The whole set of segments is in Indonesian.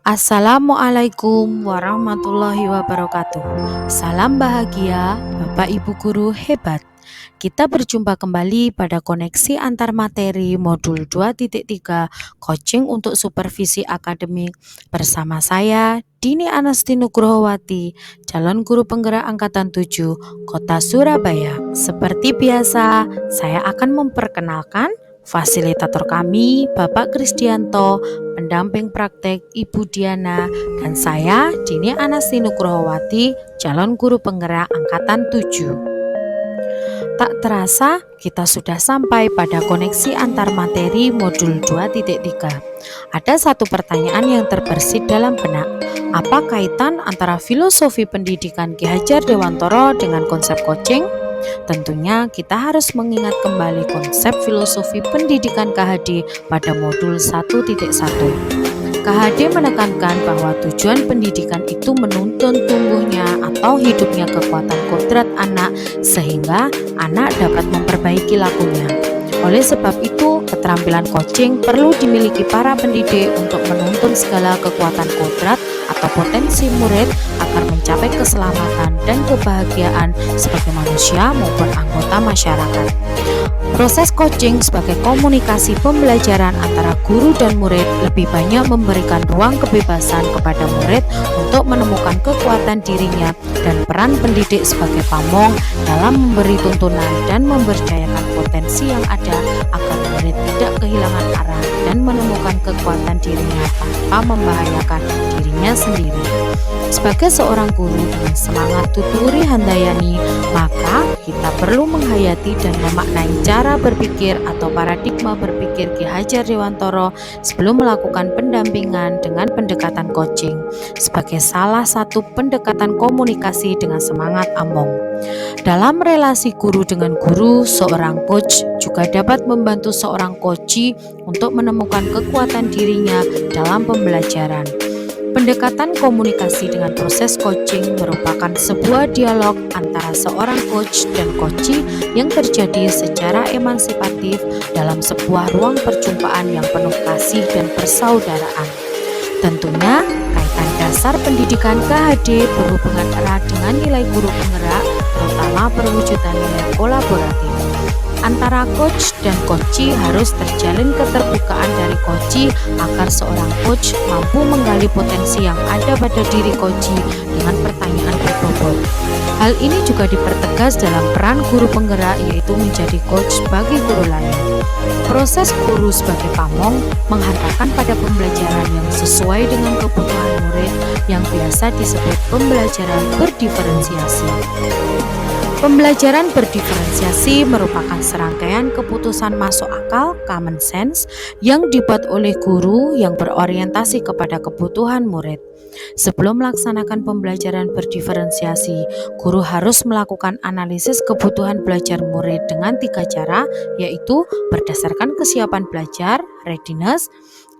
Assalamualaikum warahmatullahi wabarakatuh. Salam bahagia, Bapak Ibu guru hebat. Kita berjumpa kembali pada koneksi antar materi modul 2.3 coaching untuk supervisi akademik bersama saya Dini Anasti Nugrohowati, calon guru penggerak angkatan 7 Kota Surabaya. Seperti biasa, saya akan memperkenalkan fasilitator kami, Bapak Kristianto, pendamping praktek Ibu Diana, dan saya Dini Anasti Nugrohowati, calon guru penggerak angkatan 7. Tak terasa kita sudah sampai pada koneksi antar materi modul 2.3. Ada satu pertanyaan yang terbersit dalam benak. Apa kaitan antara filosofi pendidikan Ki Hajar Dewantoro dengan konsep coaching? Tentunya kita harus mengingat kembali konsep filosofi pendidikan KHD pada modul 1.1. KHD menekankan bahwa tujuan pendidikan itu menuntun tumbuhnya atau hidupnya kekuatan kodrat anak sehingga anak dapat memperbaiki lakunya. Oleh sebab itu, keterampilan coaching perlu dimiliki para pendidik untuk menuntun segala kekuatan kodrat atau potensi murid agar mencapai keselamatan dan kebahagiaan sebagai manusia maupun anggota masyarakat. Proses coaching sebagai komunikasi pembelajaran antara guru dan murid lebih banyak memberikan ruang kebebasan kepada murid untuk menemukan kekuatan dirinya dan peran pendidik sebagai pamong dalam memberi tuntunan dan memberdayakan potensi yang ada agar murid tidak kehilangan arah dan menemukan kekuatan dirinya tanpa membahayakan dirinya sendiri. Sebagai seorang guru dengan semangat tuturi handayani, maka kita perlu menghayati dan memaknai cara berpikir atau paradigma berpikir Ki Hajar Dewantoro sebelum melakukan pendampingan dengan pendekatan coaching sebagai salah satu pendekatan komunikasi dengan semangat among. Dalam relasi guru dengan guru, seorang coach juga dapat membantu seorang coachee untuk menemukan kekuatan dirinya dalam pembelajaran. Pendekatan komunikasi dengan proses coaching merupakan sebuah dialog antara seorang coach dan coachee yang terjadi secara emansipatif dalam sebuah ruang perjumpaan yang penuh kasih dan persaudaraan. Tentunya, kaitan dasar pendidikan KHD berhubungan erat dengan nilai guru penggerak, terutama perwujudan nilai kolaboratif. Antara coach dan coachee harus terjalin keterbukaan dari coachee agar seorang coach mampu menggali potensi yang ada pada diri coachee dengan pertanyaan berbobot. Hal ini juga dipertegas dalam peran guru penggerak, yaitu menjadi coach bagi guru lain. Proses guru sebagai pamong menghantarkan pada pembelajaran yang sesuai dengan kebutuhan murid yang biasa disebut pembelajaran berdiferensiasi. Pembelajaran berdiferensiasi merupakan serangkaian keputusan masuk akal common sense yang dibuat oleh guru yang berorientasi kepada kebutuhan murid. Sebelum melaksanakan pembelajaran berdiferensiasi, guru harus melakukan analisis kebutuhan belajar murid dengan 3 cara, yaitu berdasarkan kesiapan belajar, readiness,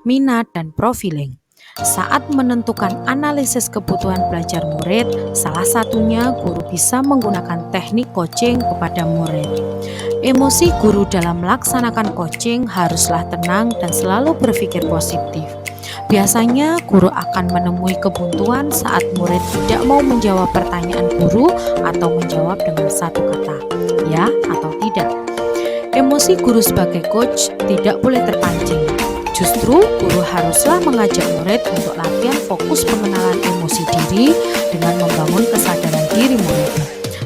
minat, dan profiling. Saat menentukan analisis kebutuhan belajar murid, salah satunya guru bisa menggunakan teknik coaching kepada murid. Emosi guru dalam melaksanakan coaching haruslah tenang dan selalu berpikir positif. Biasanya guru akan menemui kebuntuan saat murid tidak mau menjawab pertanyaan guru atau menjawab dengan satu kata, ya atau tidak. Emosi guru sebagai coach tidak boleh terpancing. Justru, guru haruslah mengajak murid untuk latihan fokus pengenalan emosi diri dengan membangun kesadaran diri murid.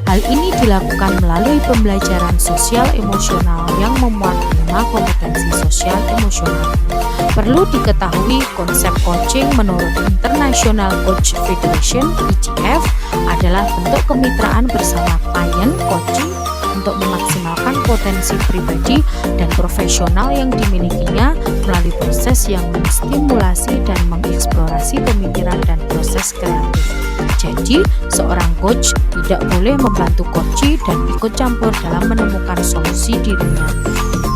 Hal ini dilakukan melalui pembelajaran sosial emosional yang memuat 5 kompetensi sosial emosional. Perlu diketahui konsep coaching menurut International Coach Federation (ICF) adalah bentuk kemitraan bersama klien coaching untuk memaksimalkan potensi pribadi dan profesional yang dimilikinya melalui proses yang menstimulasi dan mengeksplorasi pemikiran dan proses kreatif. Jadi, seorang coach tidak boleh membantu coachee dan ikut campur dalam menemukan solusi dirinya.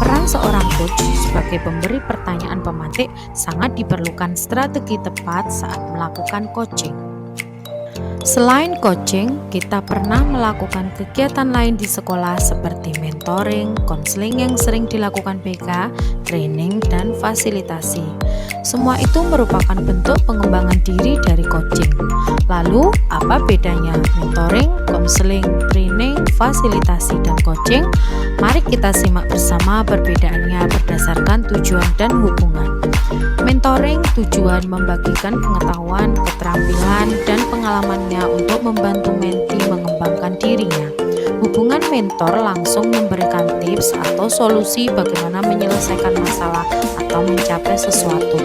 Peran seorang coach sebagai pemberi pertanyaan pemantik sangat diperlukan strategi tepat saat melakukan coaching. Selain coaching, kita pernah melakukan kegiatan lain di sekolah seperti mentoring, konseling yang sering dilakukan BK, training, dan fasilitasi. Semua itu merupakan bentuk pengembangan diri dari coaching. Lalu, apa bedanya mentoring, konseling, training, fasilitasi, dan coaching? Mari kita simak bersama perbedaannya berdasarkan tujuan dan hubungan. Mentoring tujuan membagikan pengetahuan, keterampilan, dan pengalamannya untuk membantu mentee mengembangkan dirinya. Hubungan mentor langsung memberikan tips atau solusi bagaimana menyelesaikan masalah atau mencapai sesuatu.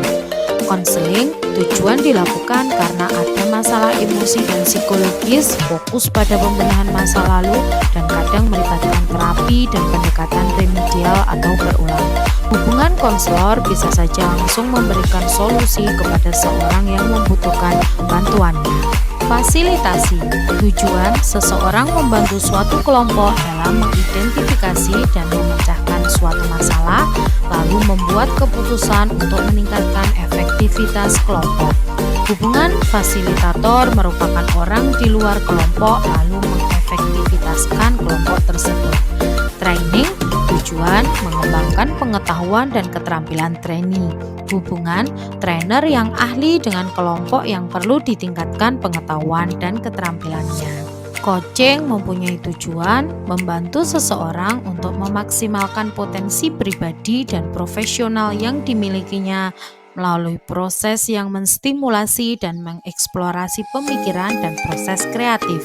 Konseling tujuan dilakukan karena ada masalah emosi dan psikologis, fokus pada pembenahan masa lalu, dan kadang melibatkan terapi dan pendekatan remedial atau berulang. Hubungan konselor bisa saja langsung memberikan solusi kepada seorang yang membutuhkan bantuannya. Fasilitasi tujuan seseorang membantu suatu kelompok dalam mengidentifikasi dan memecahkan suatu masalah, lalu membuat keputusan untuk meningkatkan efektivitas kelompok. Hubungan fasilitator merupakan orang di luar kelompok lalu mengefektivitaskan kelompok tersebut. Training tujuan mengembangkan pengetahuan dan keterampilan trainee. Hubungan trainer yang ahli dengan kelompok yang perlu ditingkatkan pengetahuan dan keterampilannya. Coaching mempunyai tujuan membantu seseorang untuk memaksimalkan potensi pribadi dan profesional yang dimilikinya melalui proses yang menstimulasi dan mengeksplorasi pemikiran dan proses kreatif.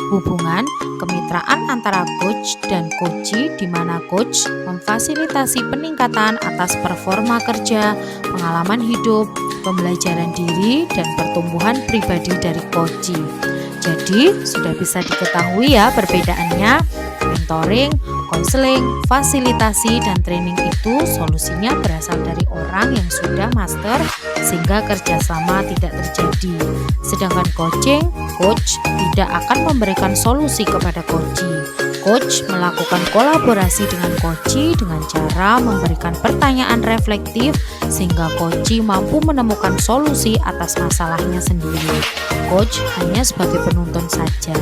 Hubungan kemitraan antara coach dan coachee, di mana coach memfasilitasi peningkatan atas performa kerja, pengalaman hidup, pembelajaran diri, dan pertumbuhan pribadi dari coachee. Jadi sudah bisa diketahui ya perbedaannya. Mentoring, konseling, fasilitasi, dan training itu solusinya berasal dari orang yang sudah master sehingga kerjasama tidak terjadi. Sedangkan coaching, coach tidak akan memberikan solusi kepada coachee. Coach melakukan kolaborasi dengan coachee dengan cara memberikan pertanyaan reflektif sehingga coachee mampu menemukan solusi atas masalahnya sendiri. Coach hanya sebagai penuntun saja.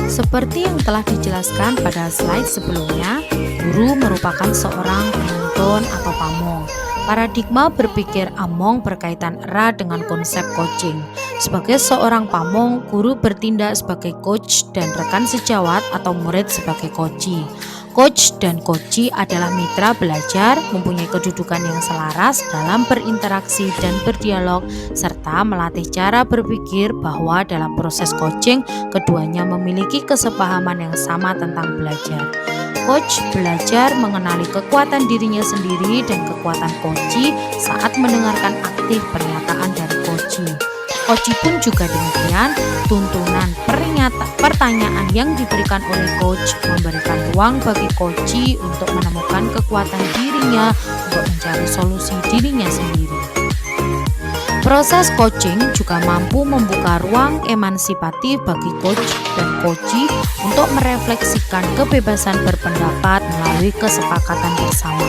Seperti yang telah dijelaskan pada slide sebelumnya, guru merupakan seorang penuntun atau pamong. Paradigma berpikir Among berkaitan erat dengan konsep coaching. Sebagai seorang pamong, guru bertindak sebagai coach dan rekan sejawat atau murid sebagai coachee. Coach dan coachee adalah mitra belajar, mempunyai kedudukan yang selaras dalam berinteraksi dan berdialog, serta melatih cara berpikir bahwa dalam proses coaching, keduanya memiliki kesepahaman yang sama tentang belajar. Coach belajar mengenali kekuatan dirinya sendiri dan kekuatan coachee saat mendengarkan aktif pernyataan dari coachee. Coachee pun juga demikian, tuntunan pertanyaan yang diberikan oleh coach memberikan ruang bagi coachee untuk menemukan kekuatan dirinya untuk mencari solusi dirinya sendiri. Proses coaching juga mampu membuka ruang emansipatif bagi coach dan coachee untuk merefleksikan kebebasan berpendapat melalui kesepakatan bersama.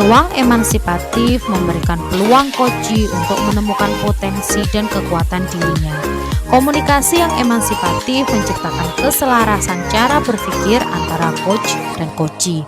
Ruang emansipatif memberikan peluang coachee untuk menemukan potensi dan kekuatan dirinya. Komunikasi yang emansipatif menciptakan keselarasan cara berpikir antara coach dan coachee.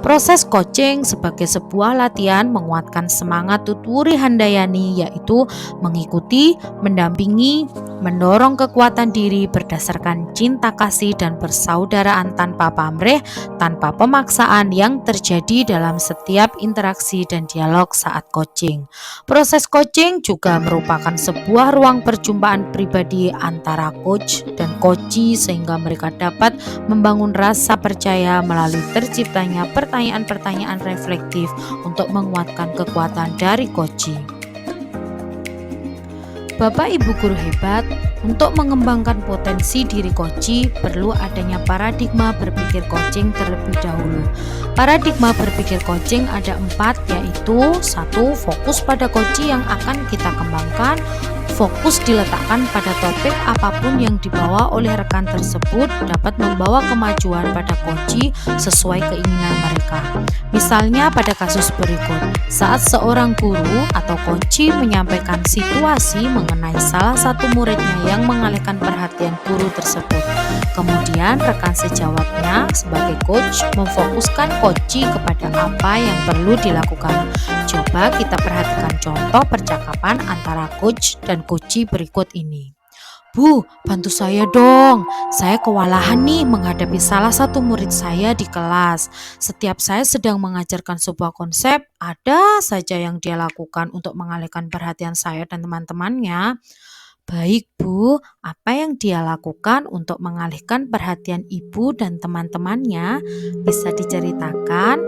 Proses coaching sebagai sebuah latihan menguatkan semangat Tutwuri Handayani, yaitu mengikuti, mendampingi, mendorong kekuatan diri berdasarkan cinta kasih dan persaudaraan tanpa pamrih, tanpa pemaksaan yang terjadi dalam setiap interaksi dan dialog saat coaching. Proses coaching juga merupakan sebuah ruang perjumpaan pribadi antara coach dan coachee sehingga mereka dapat membangun rasa percaya melalui terciptanya pertanyaan-pertanyaan reflektif untuk menguatkan kekuatan dari coachee. Bapak Ibu guru hebat, untuk mengembangkan potensi diri coachee perlu adanya paradigma berpikir coaching terlebih dahulu. Paradigma berpikir coaching ada 4, yaitu 1. Fokus pada coachee yang akan kita kembangkan. Fokus diletakkan pada topik apapun yang dibawa oleh rekan tersebut dapat membawa kemajuan pada coachee sesuai keinginan mereka. Misalnya pada kasus berikut, saat seorang guru atau coachee menyampaikan situasi mengenai salah satu muridnya yang mengalihkan perhatian guru tersebut. Kemudian rekan sejawatnya sebagai coach memfokuskan Koci kepada apa yang perlu dilakukan. Coba kita perhatikan contoh percakapan antara coach dan Koci berikut ini. Bu, bantu saya dong. Saya kewalahan nih menghadapi salah satu murid saya di kelas. Setiap saya sedang mengajarkan sebuah konsep, ada saja yang dia lakukan untuk mengalihkan perhatian saya dan teman-temannya. Baik Bu, apa yang dia lakukan untuk mengalihkan perhatian Ibu dan teman-temannya? Bisa diceritakan?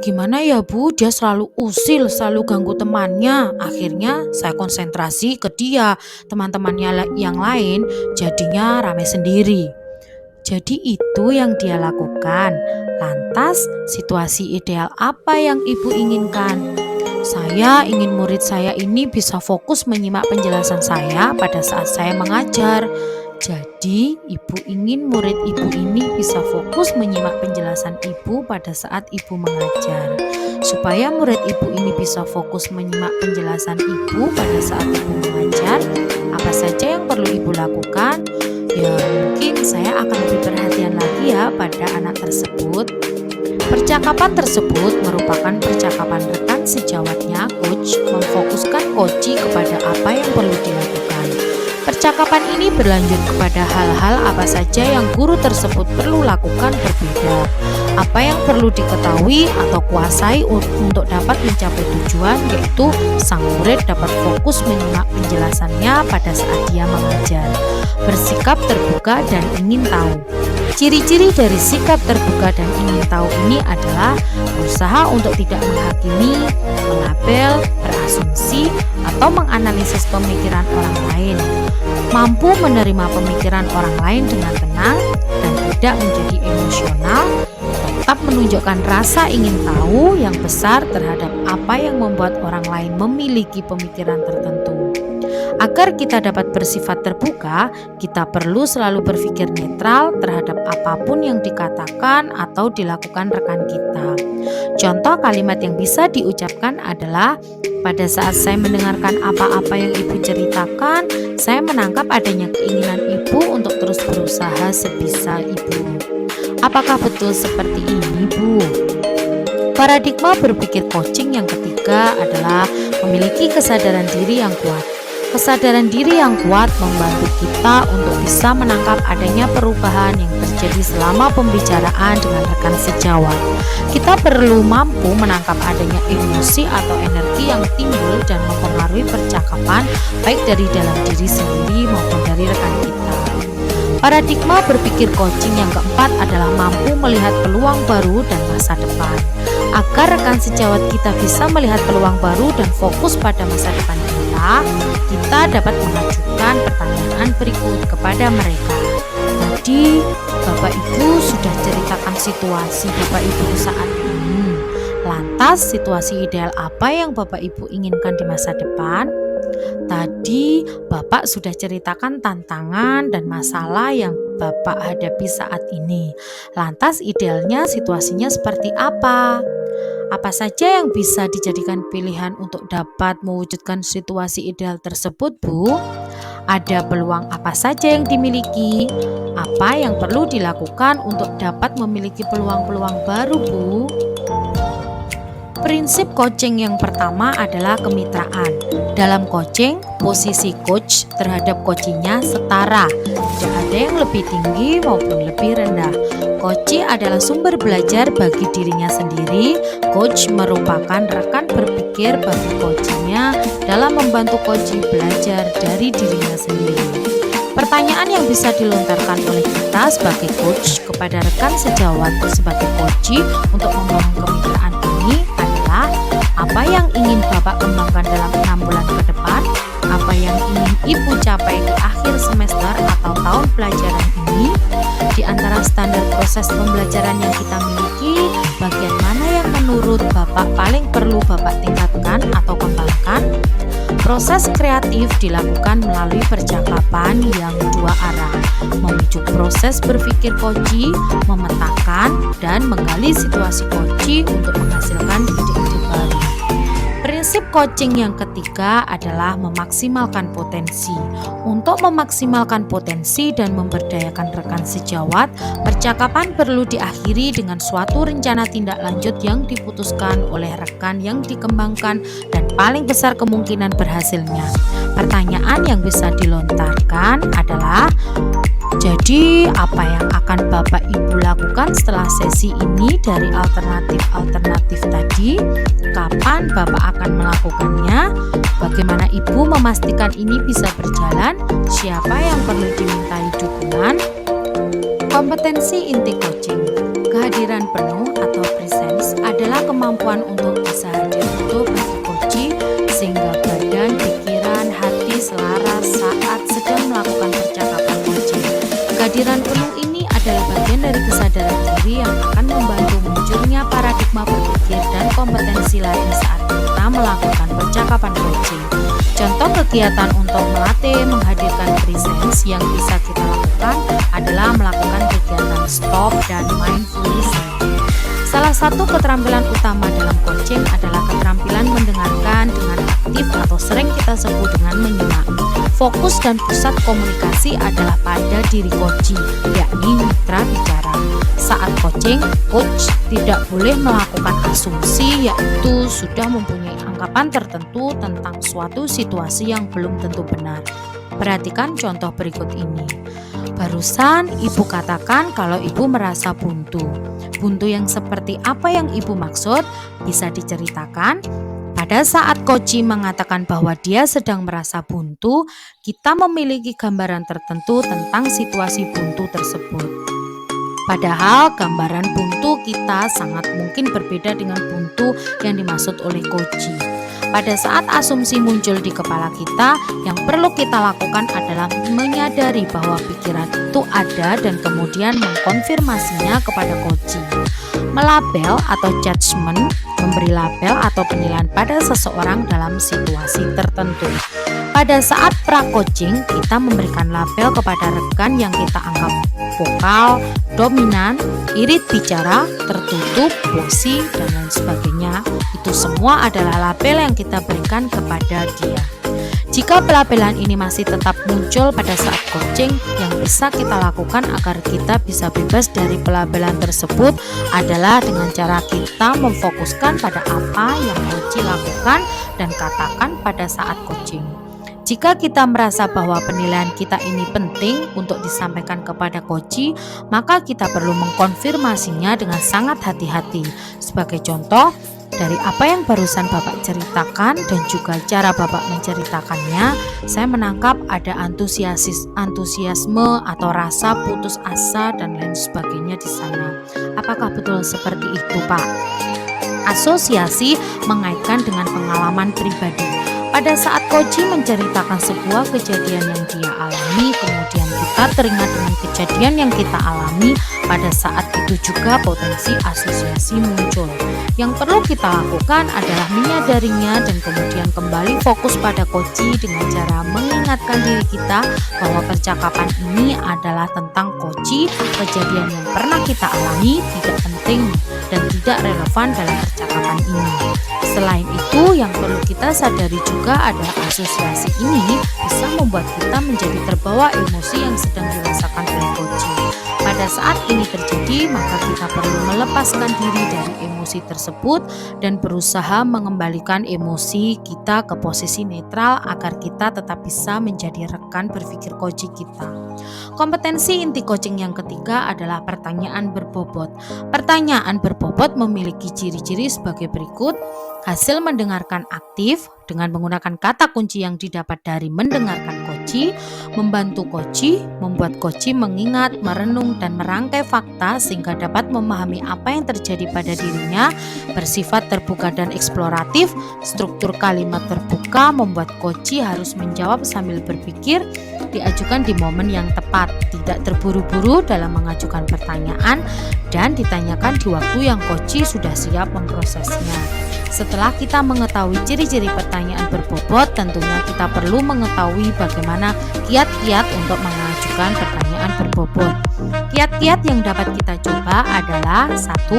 Gimana ya Bu, dia selalu usil, selalu ganggu temannya. Akhirnya saya konsentrasi ke dia, teman-temannya yang lain jadinya rame sendiri. Jadi itu yang dia lakukan. Lantas situasi ideal apa yang Ibu inginkan? Saya ingin murid saya ini bisa fokus menyimak penjelasan saya pada saat saya mengajar. Jadi, Ibu ingin murid Ibu ini bisa fokus menyimak penjelasan Ibu pada saat Ibu mengajar. Supaya murid Ibu ini bisa fokus menyimak penjelasan Ibu pada saat Ibu mengajar, apa saja yang perlu Ibu lakukan? Ya, mungkin saya akan lebih perhatian lagi ya pada anak tersebut. Percakapan tersebut merupakan percakapan rekan sejawatnya coach memfokuskan Koci kepada apa yang perlu dilakukan. Percakapan ini berlanjut kepada hal-hal apa saja yang guru tersebut perlu lakukan berbeda. Apa yang perlu diketahui atau kuasai untuk dapat mencapai tujuan, yaitu sang murid dapat fokus menyimak penjelasannya pada saat dia mengajar. Bersikap terbuka dan ingin tahu. Ciri-ciri dari sikap terbuka dan ingin tahu ini adalah berusaha untuk tidak menghakimi, melabel, berasumsi, atau menganalisis pemikiran orang lain, mampu menerima pemikiran orang lain dengan tenang dan tidak menjadi emosional, tetap menunjukkan rasa ingin tahu yang besar terhadap apa yang membuat orang lain memiliki pemikiran tertentu. Agar kita dapat bersifat terbuka, kita perlu selalu berpikir netral terhadap apapun yang dikatakan atau dilakukan rekan kita. Contoh kalimat yang bisa diucapkan adalah, pada saat saya mendengarkan apa-apa yang Ibu ceritakan, saya menangkap adanya keinginan Ibu untuk terus berusaha sebisa Ibu. Apakah betul seperti ini, Bu? Paradigma berpikir coaching yang ketiga adalah memiliki kesadaran diri yang kuat. Kesadaran diri yang kuat membantu kita untuk bisa menangkap adanya perubahan yang terjadi selama pembicaraan dengan rekan sejawat. Kita perlu mampu menangkap adanya emosi atau energi yang timbul dan mempengaruhi percakapan baik dari dalam diri sendiri maupun dari rekan kita. Paradigma berpikir coaching yang keempat adalah mampu melihat peluang baru dan masa depan. Agar rekan sejawat kita bisa melihat peluang baru dan fokus pada masa depan kita dapat mengajukan pertanyaan berikut kepada mereka. Tadi Bapak Ibu sudah ceritakan situasi Bapak Ibu saat ini. Lantas situasi ideal apa yang Bapak Ibu inginkan di masa depan? Tadi Bapak sudah ceritakan tantangan dan masalah yang Bapak hadapi saat ini. Lantas idealnya situasinya seperti apa? Apa saja yang bisa dijadikan pilihan untuk dapat mewujudkan situasi ideal tersebut, Bu? Ada peluang apa saja yang dimiliki? Apa yang perlu dilakukan untuk dapat memiliki peluang-peluang baru, Bu? Prinsip coaching yang pertama adalah kemitraan. Dalam coaching, posisi coach terhadap coachingnya setara. Tidak ada yang lebih tinggi maupun lebih rendah. Coach adalah sumber belajar bagi dirinya sendiri. Coach merupakan rekan berpikir bagi coachnya dalam membantu coach belajar dari dirinya sendiri. Pertanyaan yang bisa dilontarkan oleh kita sebagai coach kepada rekan sejawat sebagai coach untuk membangun kemitraan ini adalah, apa yang ingin Bapak kembangkan dalam 6 bulan ke depan? Apa yang ingin Ibu capai di akhir semester atau tahun pelajaran ini? Di antara standar proses pembelajaran yang kita miliki, bagian mana yang menurut Bapak paling perlu Bapak tingkatkan atau kembangkan? Proses kreatif dilakukan melalui percakapan yang dua arah, memicu proses berpikir coach, memetakan dan menggali situasi coach untuk menghasilkan ide-ide baru. Prinsip coaching yang ketiga adalah memaksimalkan potensi. Untuk memaksimalkan potensi dan memberdayakan rekan sejawat, percakapan perlu diakhiri dengan suatu rencana tindak lanjut yang diputuskan oleh rekan yang dikembangkan dan paling besar kemungkinan berhasilnya. Pertanyaan yang bisa dilontarkan adalah, jadi apa yang akan Bapak Ibu lakukan setelah sesi ini dari alternatif-alternatif tadi? Kapan Bapak akan melakukannya? Bagaimana Ibu memastikan ini bisa berjalan? Siapa yang perlu dimintai dukungan? Kompetensi inti coaching. Kehadiran penuh atau presence adalah kemampuan untuk bisa hadir utuh bagi coach sehingga badan, pikiran, hati selaras saat sedang melakukan percakapan coaching. Kehadiran penuh ini adalah bagian dari kesadaran diri yang akan membantu munculnya paradigma berpikir dan kompetensi lain saat kita melakukan percakapan coaching. Contoh kegiatan untuk melatih menghadirkan presence yang bisa kita lakukan adalah melakukan kegiatan stop dan mindful listening. Salah satu keterampilan utama dalam coaching adalah keterampilan mendengarkan dengan aktif atau sering kita sebut dengan menyimak. Fokus dan pusat komunikasi adalah pada diri coach, yakni mitra bicara. Saat coaching, coach tidak boleh melakukan asumsi, yaitu sudah mempunyai anggapan tertentu tentang suatu situasi yang belum tentu benar. Perhatikan contoh berikut ini. Barusan Ibu katakan kalau Ibu merasa buntu. Buntu yang seperti apa yang Ibu maksud? Bisa diceritakan? Pada saat coach mengatakan bahwa dia sedang merasa buntu, kita memiliki gambaran tertentu tentang situasi buntu tersebut. Padahal gambaran buntu kita sangat mungkin berbeda dengan buntu yang dimaksud oleh coach. Pada saat asumsi muncul di kepala kita, yang perlu kita lakukan adalah menyadari bahwa pikiran itu ada dan kemudian mengkonfirmasinya kepada coach. Melabel atau judgment, memberi label atau penilaian pada seseorang dalam situasi tertentu. Pada saat pra-coaching, kita memberikan label kepada rekan yang kita anggap vokal, dominan, irit bicara, tertutup, bosi, dan lain sebagainya. Itu semua adalah label yang kita berikan kepada dia. Jika pelabelan ini masih tetap muncul pada saat coaching, yang bisa kita lakukan agar kita bisa bebas dari pelabelan tersebut adalah dengan cara kita memfokuskan pada apa yang coach lakukan dan katakan pada saat coaching. Jika kita merasa bahwa penilaian kita ini penting untuk disampaikan kepada coach, maka kita perlu mengkonfirmasinya dengan sangat hati-hati. Sebagai contoh, dari apa yang barusan Bapak ceritakan dan juga cara Bapak menceritakannya, saya menangkap ada antusiasme atau rasa putus asa dan lain sebagainya di sana. Apakah betul seperti itu, Pak? Asosiasi mengaitkan dengan pengalaman pribadi. Pada saat coach menceritakan sebuah kejadian yang dia alami, kemudian kita teringat dengan kejadian yang kita alami, pada saat itu juga potensi asosiasi muncul. Yang perlu kita lakukan adalah menyadarinya dan kemudian kembali fokus pada coach dengan cara mengingatkan diri kita bahwa percakapan ini adalah tentang coach, kejadian yang pernah kita alami tidak penting dan tidak relevan dalam percakapan ini. Selain itu, yang perlu kita sadari juga adalah asosiasi ini bisa membuat kita menjadi terbawa emosi yang sedang dirasakan oleh coach. Pada saat ini terjadi, maka kita perlu melepaskan diri dari emosi tersebut dan berusaha mengembalikan emosi kita ke posisi netral agar kita tetap bisa menjadi rekan berpikir coach kita. Kompetensi inti coaching yang ketiga adalah pertanyaan berbobot. Pertanyaan berbobot memiliki ciri-ciri sebagai berikut. Hasil mendengarkan aktif dengan menggunakan kata kunci yang didapat dari mendengarkan coach, membantu coach, membuat coach mengingat, merenung, dan merangkai fakta sehingga dapat memahami apa yang terjadi pada dirinya, bersifat terbuka dan eksploratif, struktur kalimat terbuka, membuat coach harus menjawab sambil berpikir, diajukan di momen yang tepat, tidak terburu-buru dalam mengajukan pertanyaan, dan ditanyakan di waktu yang coach sudah siap memprosesnya. Setelah kita mengetahui ciri-ciri pertanyaan berbobot, tentunya kita perlu mengetahui bagaimana kiat-kiat untuk mengajukan pertanyaan berbobot. Kiat-kiat yang dapat kita coba adalah 1.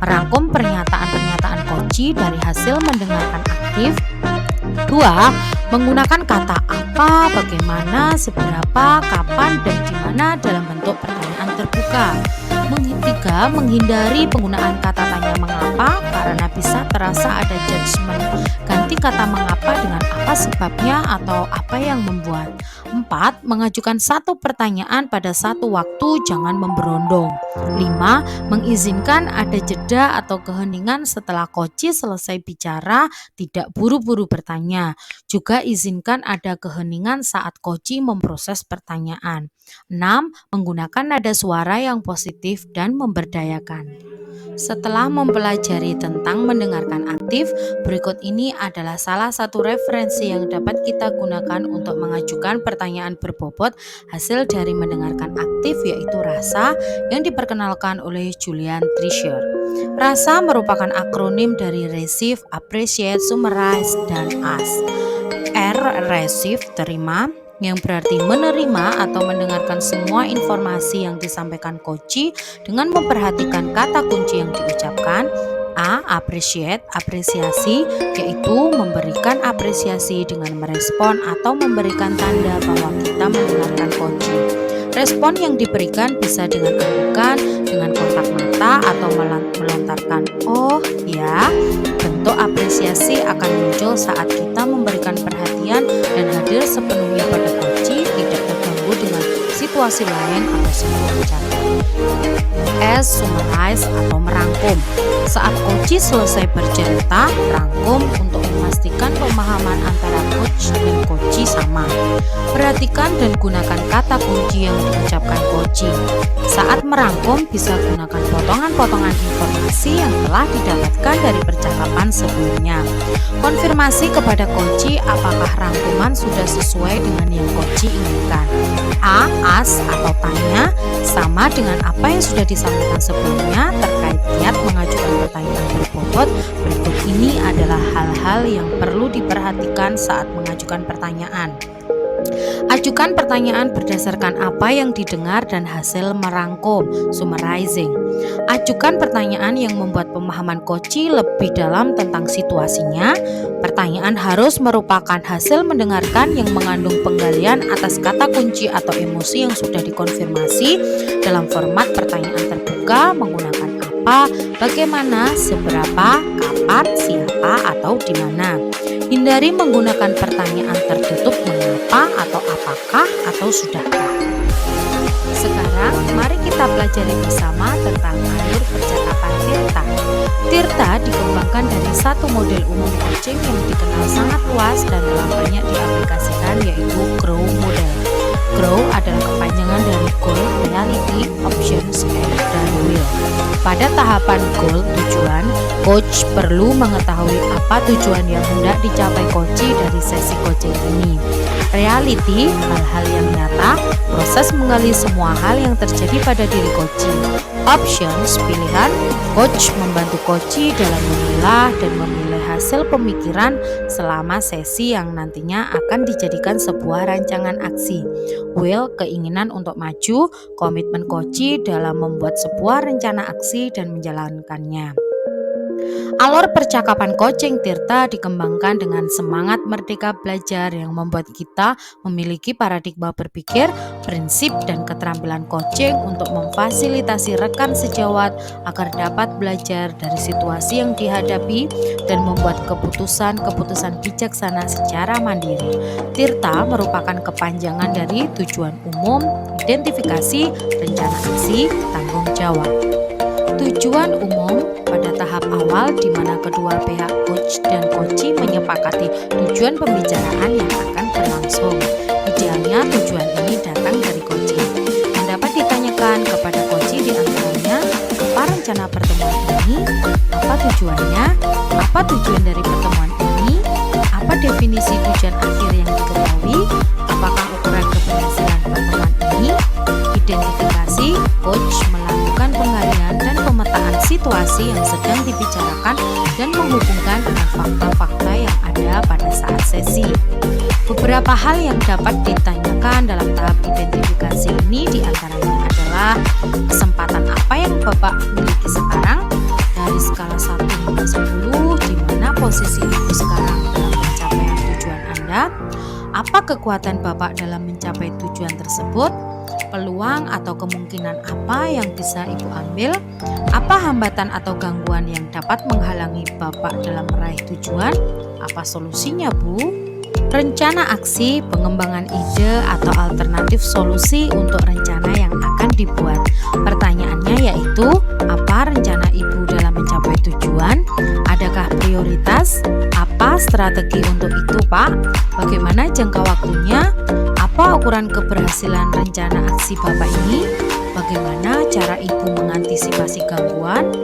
Merangkum pernyataan-pernyataan coach koci dari hasil mendengarkan aktif. 2. Menggunakan kata apa, bagaimana, seberapa, kapan, dan di mana dalam bentuk pertanyaan terbuka. 3. Menghindari penggunaan kata tanya mengapa karena bisa terasa ada judgement. Ganti kata mengapa dengan apa sebabnya atau apa yang membuat. 4. Mengajukan satu pertanyaan pada satu waktu, jangan memberondong. 5. Mengizinkan ada jeda atau keheningan setelah koci selesai bicara, tidak buru-buru bertanya. Juga izinkan ada keheningan saat koci memproses pertanyaan. 6. Menggunakan nada suara yang positif dan memberdayakan. Setelah mempelajari tentang mendengarkan aktif, berikut ini adalah salah satu referensi yang dapat kita gunakan untuk mengajukan pertanyaan berbobot hasil dari mendengarkan aktif, yaitu RASA yang diperkenalkan oleh Julian Treasure. RASA merupakan akronim dari Receive, Appreciate, Summarize, dan Ask. R. Receive, terima, yang berarti menerima atau mendengarkan semua informasi yang disampaikan koci dengan memperhatikan kata kunci yang diucapkan. A. Appreciate, apresiasi, yaitu memberikan apresiasi dengan merespon atau memberikan tanda bahwa kita mendengarkan koci. Respon yang diberikan bisa dengan anggukan, dengan kontak mata, atau melontarkan "oh ya". Bentuk apresiasi akan muncul saat kita memberikan perhatian dan hadir sepenuhnya pada koci, tidak terganggu dengan situasi lain atau sebelum bicara. S. Summarize atau merangkum. Saat koci selesai bercerita, rangkum untuk memastikan pemahaman antara coach dan koci sama. Perhatikan dan gunakan kata kunci yang diucapkan koci. Saat merangkum, bisa gunakan potongan-potongan informasi yang telah didapatkan dari percakapan sebelumnya. Konfirmasi kepada koci apakah rangkuman sudah sesuai dengan yang koci inginkan. A. Ask atau tanya, sama dengan apa yang sudah disampaikan sebelumnya terkait kiat mengajukan pertanyaan berbobot. Berikut ini adalah hal-hal yang perlu diperhatikan saat mengajukan pertanyaan. Ajukan pertanyaan berdasarkan apa yang didengar dan hasil merangkum, summarizing. Ajukan pertanyaan yang membuat pemahaman koci lebih dalam tentang situasinya. Pertanyaan harus merupakan hasil mendengarkan yang mengandung penggalian atas kata kunci atau emosi yang sudah dikonfirmasi dalam format pertanyaan terbuka menggunakan apa, bagaimana, seberapa, kapan, siapa, atau di mana. Hindari menggunakan pertanyaan tertutup mengapa atau apakah atau sudahkah. Sekarang mari kita pelajari bersama tentang alur percakapan Tirta. Tirta dikembangkan dari satu model umum coaching yang dikenal sangat luas dan telah banyak diaplikasikan, yaitu GROW model. GROW adalah kepanjangan dari Goal, Reality, Options, dan Will. Pada tahapan goal, tujuan, coach perlu mengetahui apa tujuan yang hendak dicapai koci dari sesi coaching ini. Reality, hal-hal yang nyata, proses menggali semua hal yang terjadi pada diri koci. Options, pilihan, coach membantu koci dalam memilah dan memilih hasil pemikiran selama sesi yang nantinya akan dijadikan sebuah rancangan aksi. Will, keinginan untuk maju, komitmen koci dalam membuat sebuah rencana aksi dan menjalankannya. Alur percakapan coaching Tirta dikembangkan dengan semangat merdeka belajar yang membuat kita memiliki paradigma berpikir, prinsip, dan keterampilan coaching untuk memfasilitasi rekan sejawat agar dapat belajar dari situasi yang dihadapi dan membuat keputusan-keputusan bijaksana secara mandiri. Tirta merupakan kepanjangan dari tujuan umum, identifikasi, rencana aksi, tanggung jawab. Tujuan umum pada tahap awal di mana kedua pihak coach dan koci menyepakati tujuan pembicaraan yang akan berlangsung. Idealnya tujuan ini datang dari koci. Yang dapat ditanyakan kepada koci di antaranya, apa rencana pertemuan ini, apa tujuannya, apa tujuan dari pertemuan ini, apa definisi tujuan akhir yang diketahui, apakah ukuran keberhasilan pertemuan ini. Identifikasi, coach melakukan penggalian dan pemetaan situasi yang sedang dibicarakan dan menghubungkan dengan fakta-fakta yang ada pada saat sesi. Beberapa hal yang dapat ditanyakan dalam tahap identifikasi ini diantaranya adalah kesempatan apa yang Bapak miliki sekarang dari skala 1 hingga 10, kekuatan Bapak dalam mencapai tujuan tersebut? Peluang atau kemungkinan apa yang bisa Ibu ambil? Apa hambatan atau gangguan yang dapat menghalangi Bapak dalam meraih tujuan? Apa solusinya, Bu? Rencana aksi, pengembangan ide atau alternatif solusi untuk rencana yang akan dibuat. Pertanyaannya yaitu, apa rencana Ibu dalam mencapai tujuan? Adakah prioritas? Apa strategi untuk itu, Pak? Bagaimana jangka waktunya? Apa ukuran keberhasilan rencana aksi Bapak ini? Bagaimana cara Ibu mengantisipasi gangguan?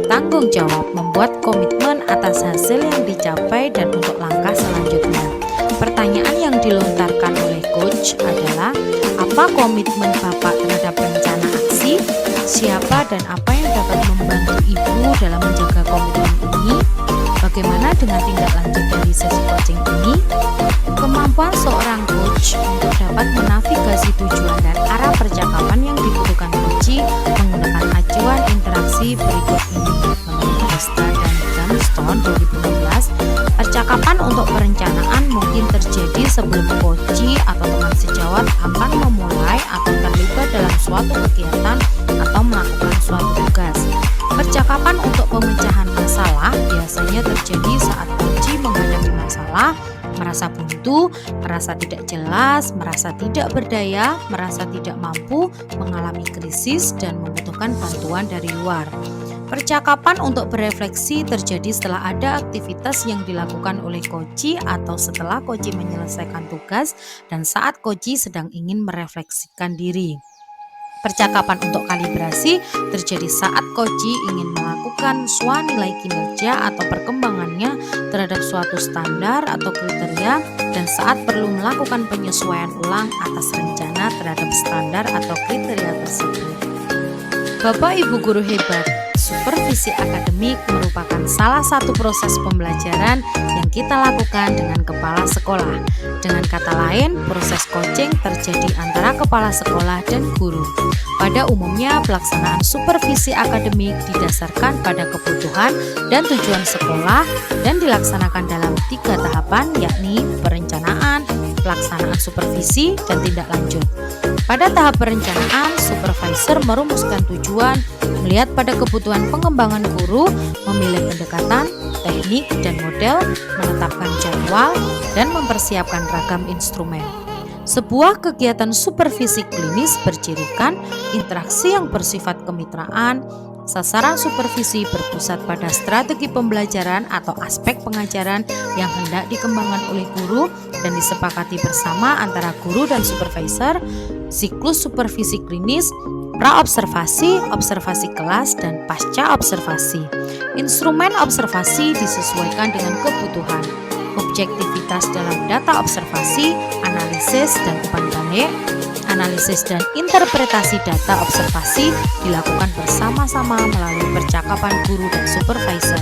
Tanggung jawab membuat komitmen atas hasil yang dicapai dan untuk langkah selanjutnya. Pertanyaan yang dilontarkan oleh coach adalah, apa komitmen Bapak terhadap rencana aksi? Siapa dan apa yang dapat membantu Ibu dalam menjaga komitmen ini? Bagaimana dengan tindak lanjut dari sesi coaching ini? Kemampuan seorang coach untuk dapat menavigasi tujuan dan arah percakapan yang dibutuhkan coach menggunakan acuan interaksi berikut ini. Menurut Costa dan Johnstone 2016, percakapan untuk perencanaan mungkin terjadi sebelum coach atau teman sejawat akan memulai atau terlibat dalam suatu kegiatan atau melakukan suatu tugas. Percakapan untuk pemecahan masalah biasanya terjadi saat coach menghadapi masalah, merasa buntu, merasa tidak jelas, merasa tidak berdaya, merasa tidak mampu, mengalami krisis, dan membutuhkan bantuan dari luar. Percakapan untuk berefleksi terjadi setelah ada aktivitas yang dilakukan oleh coach atau setelah coach menyelesaikan tugas dan saat coach sedang ingin merefleksikan diri. Percakapan untuk kalibrasi terjadi saat coach ingin melakukan nilai kinerja atau perkembangannya terhadap suatu standar atau kriteria dan saat perlu melakukan penyesuaian ulang atas rencana terhadap standar atau kriteria tersebut. Bapak Ibu guru hebat, supervisi akademik merupakan salah satu proses pembelajaran yang kita lakukan dengan kepala sekolah. Dengan kata lain, proses coaching terjadi antara kepala sekolah dan guru. Pada umumnya, pelaksanaan supervisi akademik didasarkan pada kebutuhan dan tujuan sekolah dan dilaksanakan dalam 3 tahapan, yakni perencanaan, pelaksanaan supervisi, dan tindak lanjut. Pada tahap perencanaan, supervisor merumuskan tujuan, melihat pada kebutuhan pengembangan guru, memilih pendekatan, teknik, dan model, menetapkan jadwal, dan mempersiapkan ragam instrumen. Sebuah kegiatan supervisi klinis bercirikan interaksi yang bersifat kemitraan. Sasaran supervisi berpusat pada strategi pembelajaran atau aspek pengajaran yang hendak dikembangkan oleh guru dan disepakati bersama antara guru dan supervisor. Siklus supervisi klinis, pra-observasi, observasi kelas, dan pasca observasi. Instrumen observasi disesuaikan dengan kebutuhan. Objektivitas dalam data observasi, analisis, dan umpan balik. Analisis dan interpretasi data observasi dilakukan bersama-sama melalui percakapan guru dan supervisor,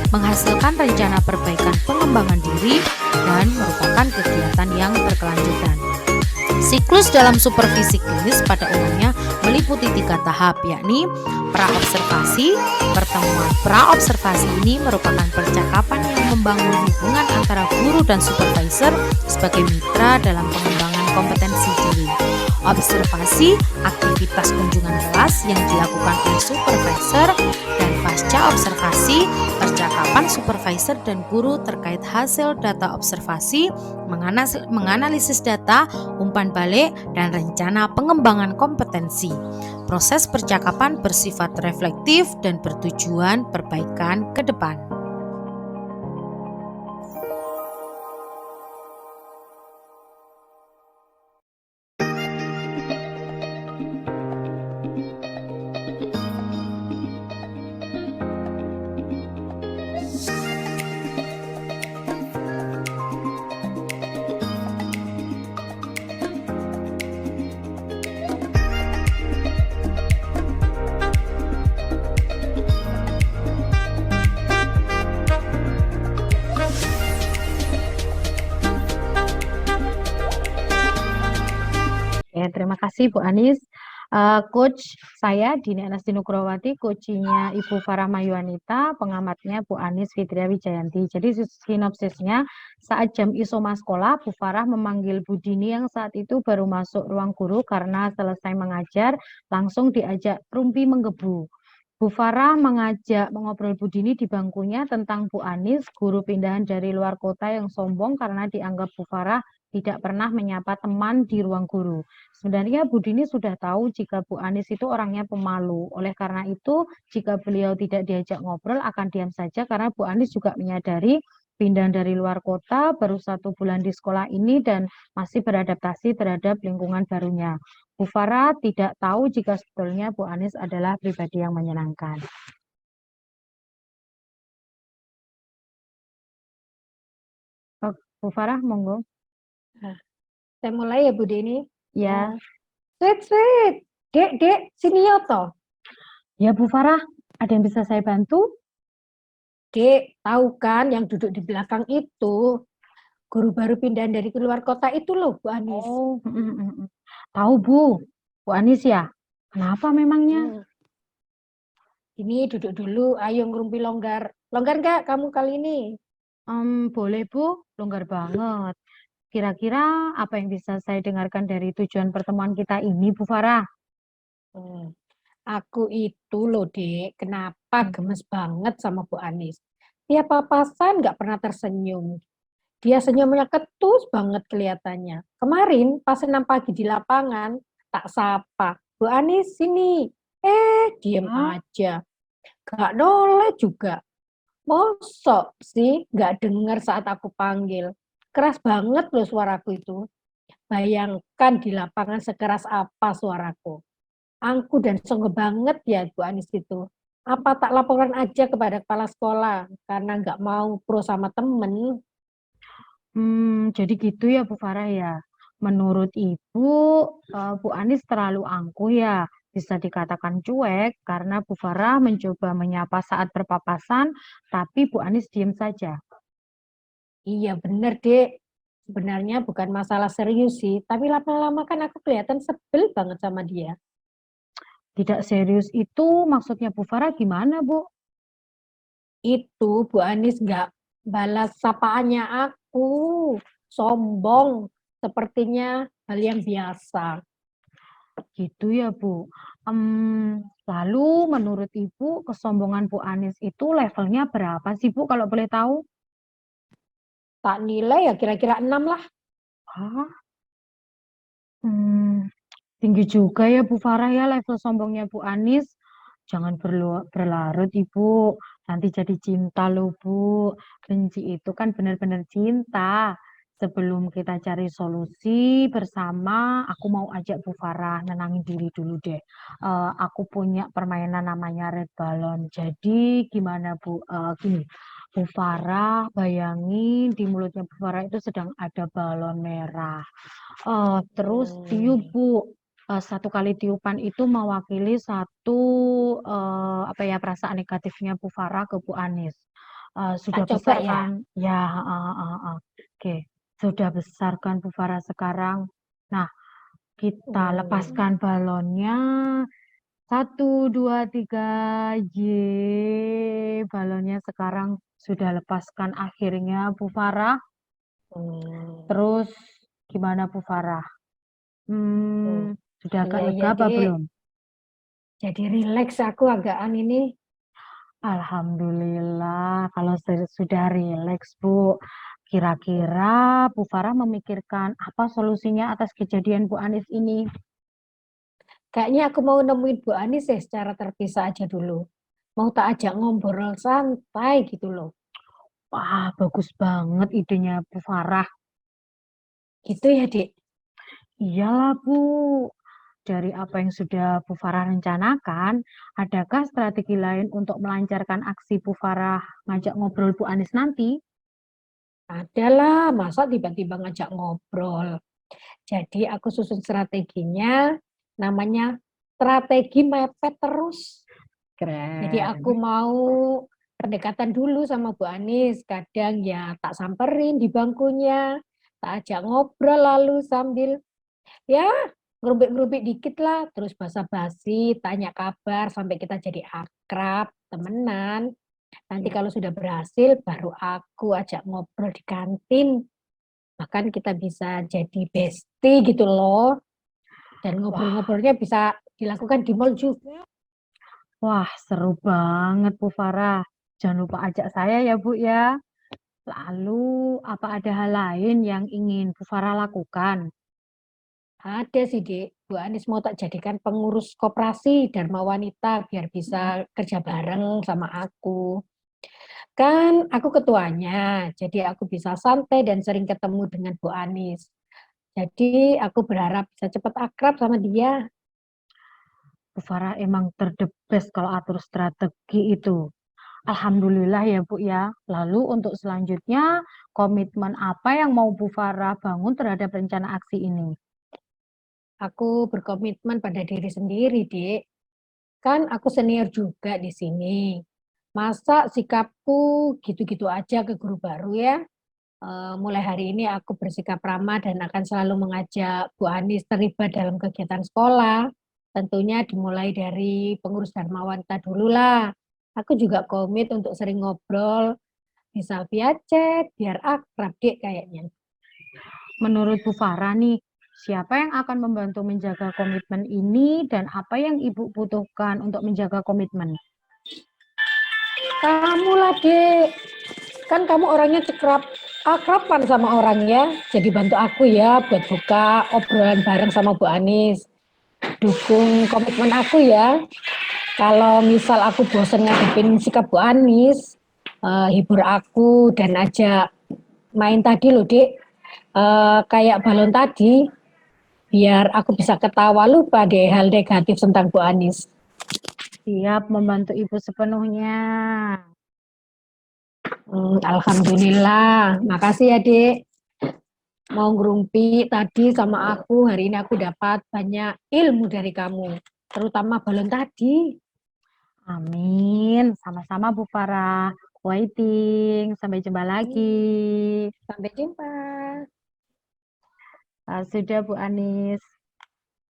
menghasilkan rencana perbaikan pengembangan diri dan merupakan kegiatan yang berkelanjutan. Siklus dalam supervisi klinis pada umumnya meliputi 3 tahap, yakni pra-observasi. Pertemuan pra-observasi ini merupakan percakapan yang membangun hubungan antara guru dan supervisor sebagai mitra dalam pengembangan kompetensi diri. Observasi, aktivitas kunjungan kelas yang dilakukan oleh supervisor, dan pasca observasi, percakapan supervisor dan guru terkait hasil data observasi, menganalisis data, umpan balik, dan rencana pengembangan kompetensi. Proses percakapan bersifat reflektif dan bertujuan perbaikan ke depan. Ya, terima kasih Bu Anis. Coach saya Dini Anasti Nugrawati, coachingnya Ibu Farah Mayuanita, pengamatnya Bu Anis Fitria Wijayanti. Jadi sinopsisnya, saat jam isoma sekolah, Bu Farah memanggil Bu Dini yang saat itu baru masuk ruang guru karena selesai mengajar, langsung diajak rumpi menggebu. Bu Farah mengajak mengobrol Bu Dini di bangkunya tentang Bu Anis, guru pindahan dari luar kota yang sombong karena dianggap Bu Farah tidak pernah menyapa teman di ruang guru. Sebenarnya Bu Dini sudah tahu jika Bu Anis itu orangnya pemalu. Oleh karena itu, jika beliau tidak diajak ngobrol akan diam saja karena Bu Anis juga menyadari pindah dari luar kota baru 1 bulan di sekolah ini dan masih beradaptasi terhadap lingkungan barunya. Bu Farah tidak tahu jika sebetulnya Bu Anis adalah pribadi yang menyenangkan. Bu Farah, monggo. Saya mulai ya Bu Dini. Ya. Sweet. Dek, sini ya toh. Ya Bu Farah, ada yang bisa saya bantu? Dek, tahu kan yang duduk di belakang itu guru baru pindahan dari luar kota itu loh Bu Anis. Oh, tahu Bu. Bu Anis ya? Kenapa memangnya? Ini duduk dulu, ayo ngerumpi longgar. Longgar nggak kamu kali ini? Boleh Bu, longgar banget. Kira-kira apa yang bisa saya dengarkan dari tujuan pertemuan kita ini, Bu Farah? Aku itu loh Dek, kenapa gemes banget sama Bu Anis. Tiap papasan nggak pernah tersenyum. Dia senyumnya ketus banget kelihatannya. Kemarin pas 6 pagi di lapangan, tak sapa. Bu Anis sini. Diem aja. Gak noleh juga. Mosok sih gak denger saat aku panggil. Keras banget loh suaraku itu. Bayangkan di lapangan sekeras apa suaraku. Angku dan songgo banget ya Bu Anis itu. Apa tak laporan aja kepada kepala sekolah karena nggak mau pro sama temen. Jadi gitu ya Bu Farah ya. Menurut Ibu, Bu Anis terlalu angkuh ya. Bisa dikatakan cuek karena Bu Farah mencoba menyapa saat berpapasan, tapi Bu Anis diem saja. Iya bener Dek. Sebenarnya bukan masalah serius sih, tapi lama-lama kan aku kelihatan sebel banget sama dia. Tidak serius itu maksudnya Bu Farah gimana Bu? Itu Bu Anis nggak balas sapaannya aku. Sombong, sepertinya hal yang biasa. Gitu ya Bu. Lalu menurut Ibu kesombongan Bu Anis itu levelnya berapa sih Bu kalau boleh tahu? Tak nilai ya kira-kira 6 lah. Hah? Tinggi juga ya Bu Farah ya level sombongnya Bu Anis. Jangan berlarut Ibu, nanti jadi cinta loh Bu. Benci itu kan benar-benar cinta. Sebelum kita cari solusi bersama, aku mau ajak Bu Farah nenangin diri dulu deh. Aku punya permainan namanya Red Balloon. Jadi gimana Bu? Gini, Bu Farah bayangin di mulutnya Bu Farah itu sedang ada balon merah. Terus tiup Bu. Satu kali tiupan itu mewakili satu apa ya perasaan negatifnya Bu Farah ke Bu Anis. Sudah Tak coba besar ya. kan? Ya, oke. Sudah besar kan Bu Farah sekarang. Nah, kita lepaskan balonnya. 1, 2, 3, ye. Balonnya sekarang sudah lepaskan akhirnya Bu Farah. Terus gimana Bu Farah? Sudah agak Iya, lega iya, apa Dek. belum? Jadi rileks aku agaan ini. Alhamdulillah, kalau sudah rileks Bu. Kira-kira Bu Farah memikirkan apa solusinya atas kejadian Bu Anis ini? Kayaknya aku mau nemuin Bu Anis secara terpisah aja dulu. Mau tak ajak ngobrol santai gitu loh. Wah, bagus banget idenya Bu Farah. Gitu ya, Dek. Iyalah Bu, dari apa yang sudah Bu Farah rencanakan, adakah strategi lain untuk melancarkan aksi Bu Farah ngajak ngobrol Bu Anis nanti? Adalah, masa tiba-tiba ngajak ngobrol. Jadi aku susun strateginya, namanya strategi mepet terus. Jadi aku Keren. mau pendekatan dulu sama Bu Anis. Kadang ya tak samperin di bangkunya, tak ajak ngobrol lalu sambil ya ngerubik-ngerubik dikit lah, terus basa-basi, tanya kabar sampai kita jadi akrab, temenan. Nanti Ya. kalau sudah berhasil, baru aku ajak ngobrol di kantin. Bahkan kita bisa jadi bestie gitu loh. Dan Wah, ngobrol-ngobrolnya bisa dilakukan di mall juga. wah, seru banget Bu Farah. Jangan lupa ajak saya ya Bu ya. Lalu, apa ada hal lain yang ingin Bu Farah lakukan? Ada sih, Dek. Bu Anis mau tak jadikan pengurus koperasi Dharma Wanita biar bisa kerja bareng sama aku. Kan aku ketuanya, jadi aku bisa santai dan sering ketemu dengan Bu Anis. Jadi aku berharap bisa cepat akrab sama dia. Bu Farah emang terdebes kalau atur strategi itu. Alhamdulillah ya Bu ya. Lalu untuk selanjutnya, komitmen apa yang mau Bu Farah bangun terhadap rencana aksi ini? Aku berkomitmen pada diri sendiri, Dek. Kan aku senior juga di sini. Masa sikapku gitu-gitu aja ke guru baru ya? Mulai hari ini aku bersikap ramah dan akan selalu mengajak Bu Anis terlibat dalam kegiatan sekolah. Tentunya dimulai dari pengurus Dharma Wanita dulu lah. Aku juga komit untuk sering ngobrol, misal via chat, biar akrab deh kayaknya. Menurut Bu Farah nih, siapa yang akan membantu menjaga komitmen ini dan apa yang Ibu butuhkan untuk menjaga komitmen? Kamu lah, Dek. Kan kamu orangnya akraban sama orangnya. Jadi bantu aku ya buat buka obrolan bareng sama Bu Anis. Dukung komitmen aku ya. Kalau misal aku bosen ngadepin sikap Bu Anis, hibur aku dan ajak main tadi loh, Dek. Kayak balon tadi, biar aku bisa ketawa lupa deh hal negatif tentang Bu Anis. Siap membantu Ibu sepenuhnya. Alhamdulillah, makasih ya, Dek. Mau ngerumpi tadi sama aku, hari ini aku dapat banyak ilmu dari kamu, terutama balon tadi. Amin. Sama-sama Bu Farah. Waiting. Sampai jumpa lagi. Sampai jumpa. Sudah Bu Anis.